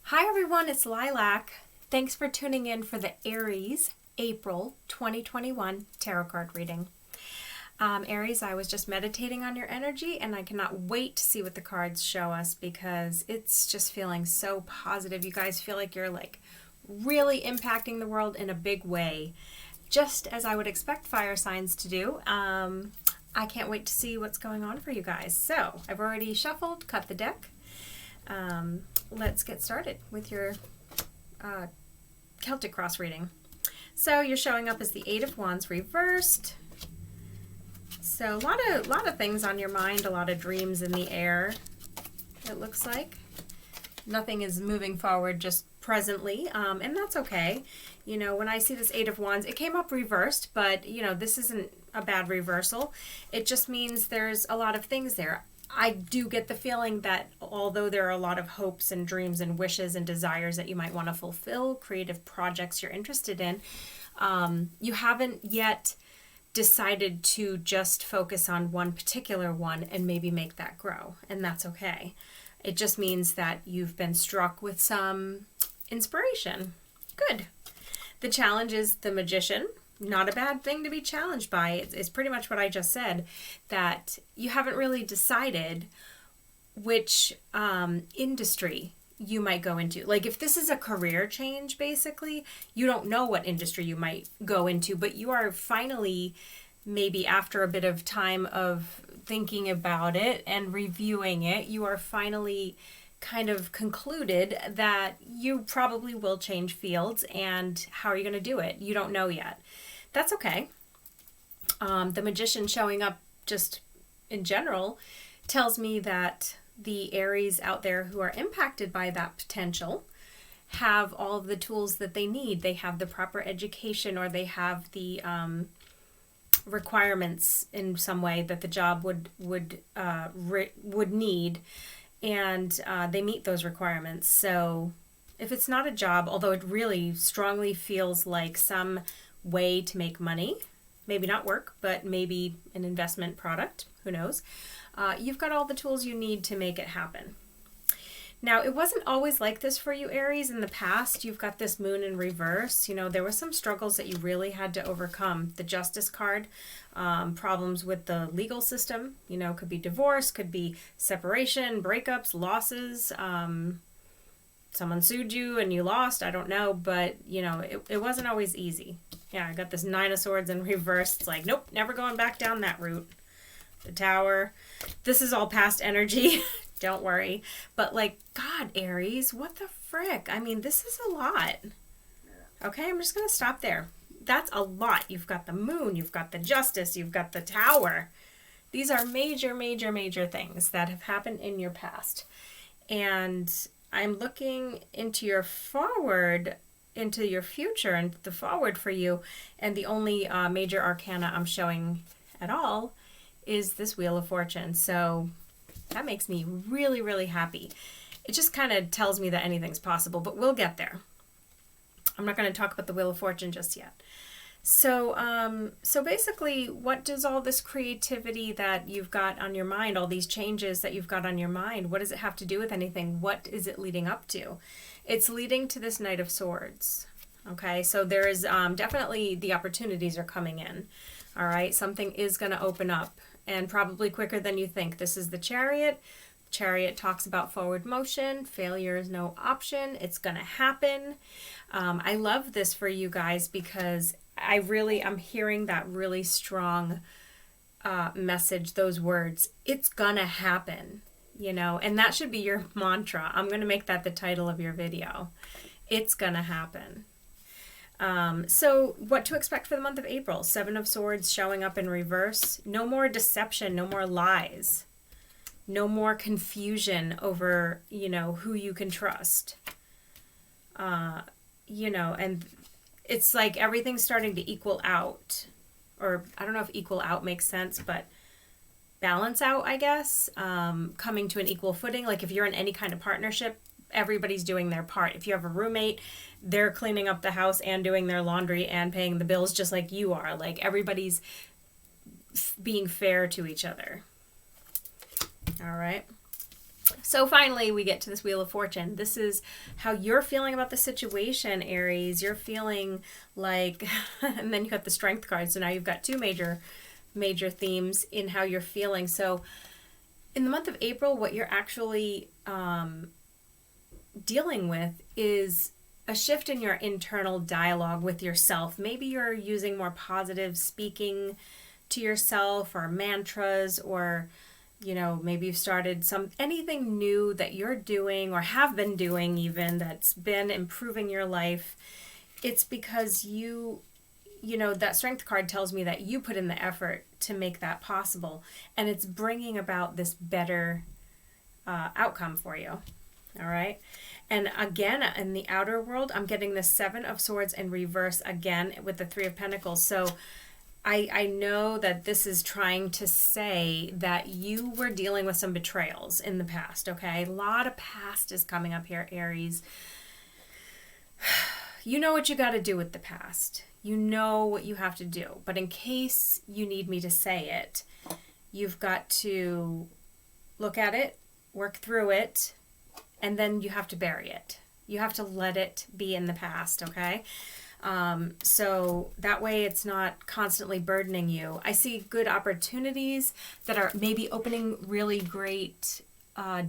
Hi everyone, it's Lilac. Thanks for tuning in for the Aries April 2021 tarot card reading. Aries, I was just meditating on your energy and I cannot wait to see what the cards show us because it's just feeling so positive. You guys feel like you're really impacting the world in a big way, just as I would expect fire signs to do. I can't wait to see what's going on for you guys. So I've already shuffled, cut the deck. Let's get started with your Celtic cross reading. So you're showing up as the Eight of Wands reversed. So a lot of things on your mind, a lot of dreams in the air, it looks like. Nothing is moving forward just presently, and that's okay. You know, when I see this Eight of Wands, it came up reversed, but, you know, this isn't a bad reversal. It just means there's a lot of things there. I do get the feeling that although there are a lot of hopes and dreams and wishes and desires that you might want to fulfill, creative projects you're interested in, you haven't yet decided to just focus on one particular one and maybe make that grow, and that's okay. It just means that you've been struck with some inspiration. Good. The challenge is the Magician. Not a bad thing to be challenged by. It's pretty much what I just said, that you haven't really decided which industry you might go into. Like if this is a career change, basically, you don't know what industry you might go into, but you are finally, maybe after a bit of time of thinking about it and reviewing it, you are finally kind of concluded that you probably will change fields, and how are you going to do it? You don't know yet. That's okay. The Magician showing up just in general tells me that the Aries out there who are impacted by that potential have all of the tools that they need. They have the proper education, or they have the requirements in some way that the job would need, and they meet those requirements. So if it's not a job, although it really strongly feels like some way to make money, maybe not work, but maybe an investment product, who knows, you've got all the tools you need to make it happen. Now, it wasn't always like this for you, Aries. In the past, you've got this Moon in reverse. You know, there were some struggles that you really had to overcome. The Justice card, problems with the legal system, you know, could be divorce, could be separation, breakups, losses, someone sued you and you lost, I don't know, but, you know, it wasn't always easy. Yeah, I got this Nine of Swords in reverse. It's like, nope, never going back down that route. The Tower. This is all past energy. Don't worry. But like, God, Aries, what the frick? I mean, this is a lot. Okay, I'm just going to stop there. That's a lot. You've got the Moon, you've got the Justice, you've got the Tower. These are major, major, major things that have happened in your past. And I'm looking into your forward, into your future and the forward for you. And the only major arcana I'm showing at all is this Wheel of Fortune. So that makes me really, really happy. It just kind of tells me that anything's possible, but we'll get there. I'm not going to talk about the Wheel of Fortune just yet. So, so basically, what does all this creativity that you've got on your mind, all these changes that you've got on your mind, what does it have to do with anything? What is it leading up to? It's leading to this Knight of Swords. Okay, so there is definitely the opportunities are coming in. All right, something is going to open up, and probably quicker than you think. This is the Chariot. Chariot talks about forward motion. Failure is no option. It's going to happen. I love this for you guys because I'm hearing that really strong message, those words. It's going to happen, you know, and that should be your mantra. I'm going to make that the title of your video. It's going to happen. So what to expect for the month of April? Seven of Swords showing up in reverse. No more deception, no more lies, no more confusion over, you know, who you can trust. You know, and it's like everything's starting to equal out, or I don't know if equal out makes sense, but balance out, I guess, coming to an equal footing. Like if you're in any kind of partnership, everybody's doing their part. If you have a roommate, they're cleaning up the house and doing their laundry and paying the bills just like you are. Like everybody's being fair to each other. All right. So finally, we get to this Wheel of Fortune. This is how you're feeling about the situation, Aries. You're feeling like, and then you got the Strength card. So now you've got two major themes in how you're feeling. So in the month of April, what you're actually dealing with is a shift in your internal dialogue with yourself. Maybe you're using more positive speaking to yourself, or mantras, or maybe you've started anything new that you're doing or have been doing, even that's been improving your life. It's because that Strength card tells me that you put in the effort to make that possible, and it's bringing about this better outcome for you. All right. And again, in the outer world, I'm getting the Seven of Swords in reverse again with the Three of Pentacles. So I know that this is trying to say that you were dealing with some betrayals in the past, okay? A lot of past is coming up here, Aries. You know what you got to do with the past. You know what you have to do. But in case you need me to say it, you've got to look at it, work through it, and then you have to bury it. You have to let it be in the past, okay? So that way it's not constantly burdening you. I see good opportunities that are maybe opening really great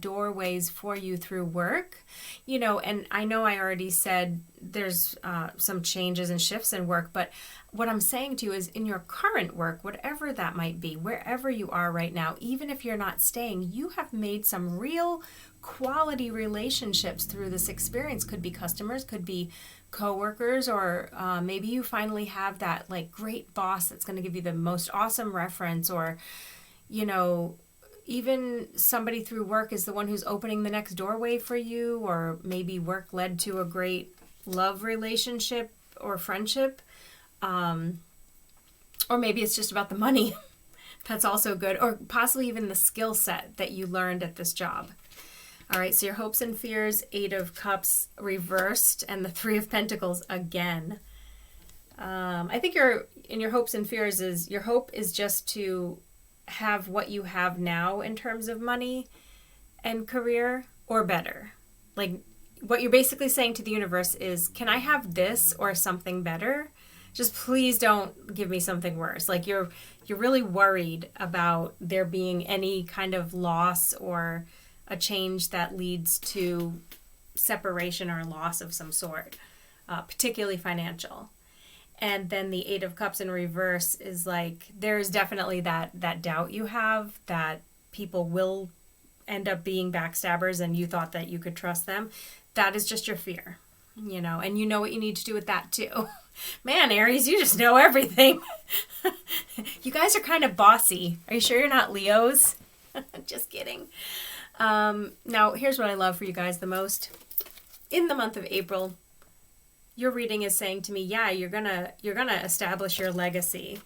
doorways for you through work, and I know I already said there's some changes and shifts in work, but what I'm saying to you is in your current work, whatever that might be, wherever you are right now, even if you're not staying, you have made some real quality relationships through this experience. Could be customers, could be coworkers, or maybe you finally have that great boss that's going to give you the most awesome reference, or even somebody through work is the one who's opening the next doorway for you, or maybe work led to a great love relationship or friendship, or maybe it's just about the money. That's also good, or possibly even the skill set that you learned at this job. All right, so your hopes and fears, Eight of Cups reversed, and the Three of Pentacles again. I think your hopes and fears is, your hope is just to have what you have now in terms of money and career, or better. What you're basically saying to the universe is, can I have this or something better? Just please don't give me something worse. You're really worried about there being any kind of loss or a change that leads to separation or loss of some sort, particularly financial. And then the Eight of Cups in reverse is there's definitely that doubt you have that people will end up being backstabbers and you thought that you could trust them. That is just your fear, and you know what you need to do with that too. Man, Aries, you just know everything. You guys are kind of bossy. Are you sure you're not Leos? Just kidding. Now, here's what I love for you guys the most. In the month of April, your reading is saying to me, yeah, you're gonna establish your legacy.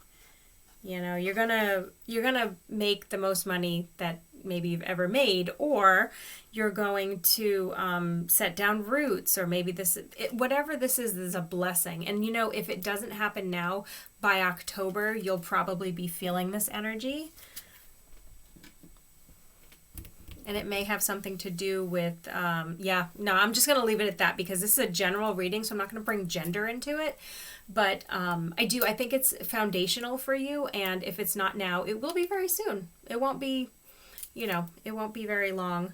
You're gonna make the most money that maybe you've ever made, or you're going to set down roots, or maybe whatever this is a blessing. And if it doesn't happen now, by October, you'll probably be feeling this energy. And it may have something to do with, I'm just going to leave it at that because this is a general reading, so I'm not going to bring gender into it. But I think it's foundational for you, and if it's not now, it will be very soon. It won't be, it won't be very long.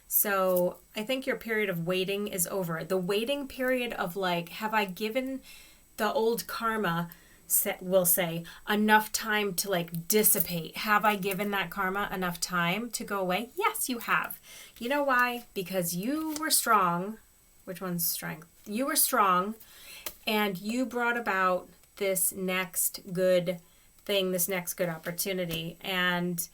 So I think your period of waiting is over. The waiting period of have I given the old karma, will say, enough time to dissipate? Have I given that karma enough time to go away? Yes, you have. You know why? Because you were strong. Which one's strength? You were strong, and you brought about this next good thing, this next good opportunity. And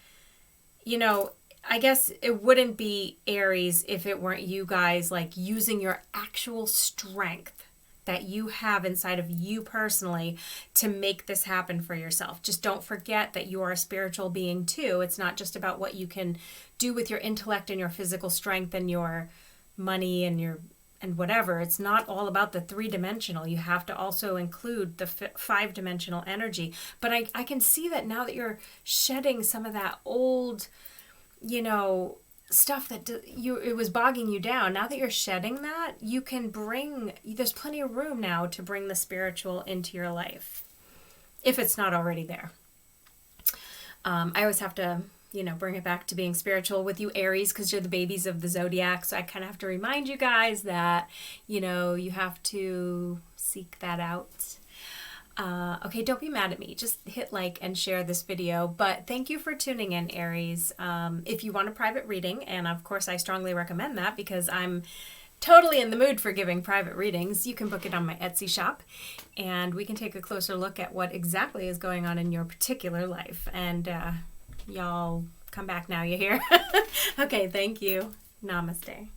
I guess it wouldn't be Aries if it weren't you guys using your actual strength that you have inside of you personally to make this happen for yourself. Just don't forget that you are a spiritual being too. It's not just about what you can do with your intellect and your physical strength and your money and whatever. It's not all about the three-dimensional. You have to also include the five-dimensional energy. But I can see that now that you're shedding some of that old, stuff that it was bogging you down. Now that you're shedding that, you can there's plenty of room now to bring the spiritual into your life, if it's not already there. I always have to, bring it back to being spiritual with you, Aries, because you're the babies of the zodiac. So I kind of have to remind you guys that, you have to seek that out. Okay, don't be mad at me. Just hit like and share this video. But thank you for tuning in, Aries. If you want a private reading, and of course I strongly recommend that because I'm totally in the mood for giving private readings, you can book it on my Etsy shop, and we can take a closer look at what exactly is going on in your particular life. And y'all come back now, you hear? Okay, thank you. Namaste.